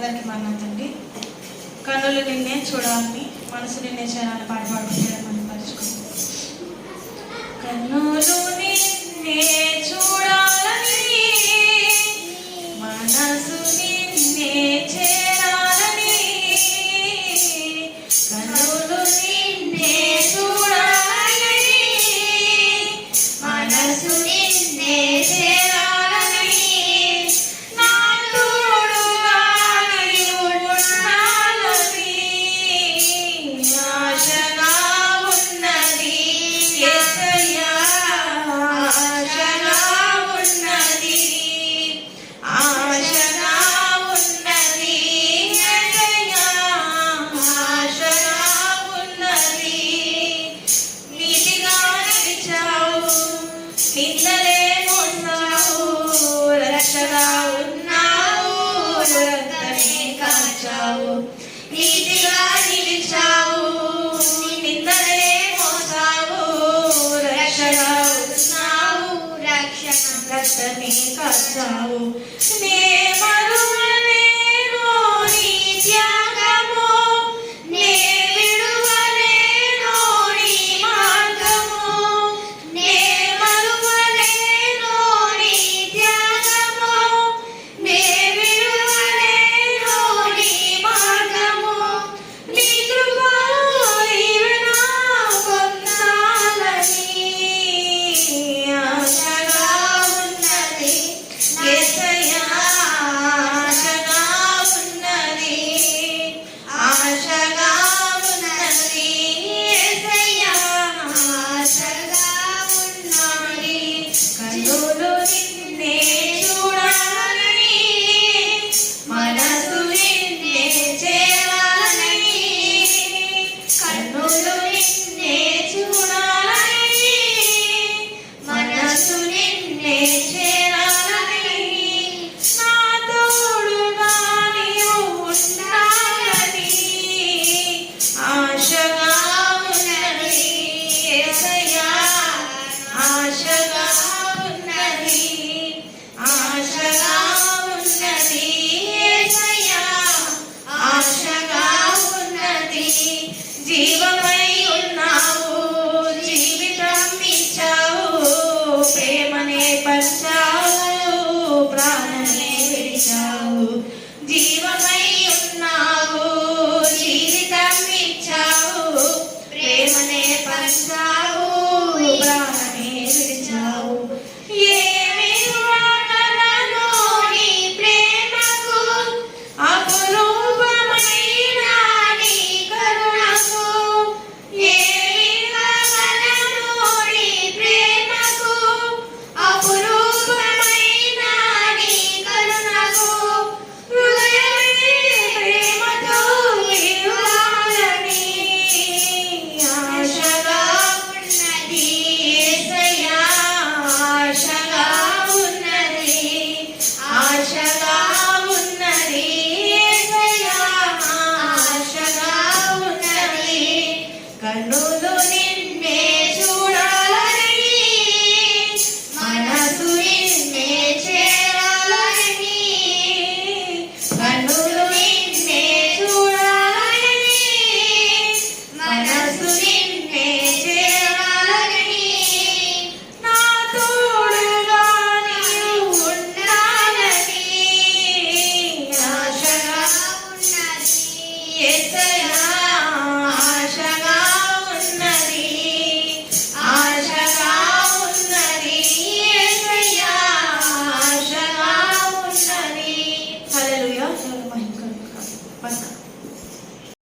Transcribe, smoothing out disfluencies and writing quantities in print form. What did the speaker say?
అందరికీ తండ్రి. కన్నులు నిన్నే చూడాలని, మనసు నిన్నే చేయాలని పాట పాడుకుంటే మనం పరుచుకుంటాం. కన్నులు నిన్నే చూడాలని, మనసు నిన్నే చేయాలని, కన్నులు నిన్నే చూడాలని, మనసు నిన్నే చేయాలని, నా తోడుగా నీవు ఉండాలని ఆశగా ఉన్నది యేసయ్యా, ఆశగా ఉన్నది, ఆశగా ఉన్నది యేసయ్యా, ఆశగా ఉన్నది. నీతిగా నడిచావు, నిన్నలే మోసావు, రక్షగా ఉన్నావు, రక్తమే కాచావు. నీతిగా నిలిచావు, నిన్నలే మోసావు, రక్షగా ఉన్నావు, రక్తమే కాచావు. నే మరువలేను నీ త్యాగము, నే విడువలేను నీ మార్గము, నే మరువలేను నీ త్యాగము, నే విడువలేను నీ మార్గము. నీ కృపా ఈవెన పొందాలని ఆశగా ఉన్నది యేసయ్యా, ఆశగా ఉన్నది, ఆశగా ఉన్నది యేసయ్యా, ఆశగా ఉన్నది. కన్నులు నిన్నే చూడాలని, మనసు నిన్నే చేయాలని, కన్నులు నిన్నే చూడాలని, మనసు నిన్నే చేయాలని, నా తోడుగా నీవు ఉండాలని ఆశగా ఉన్నది యేసయ్యా, ఆశగా ఉన్నది, ఆశగా ఉన్నది యేసయ్యా, ఆశగా ఉన్నది. జీవమయ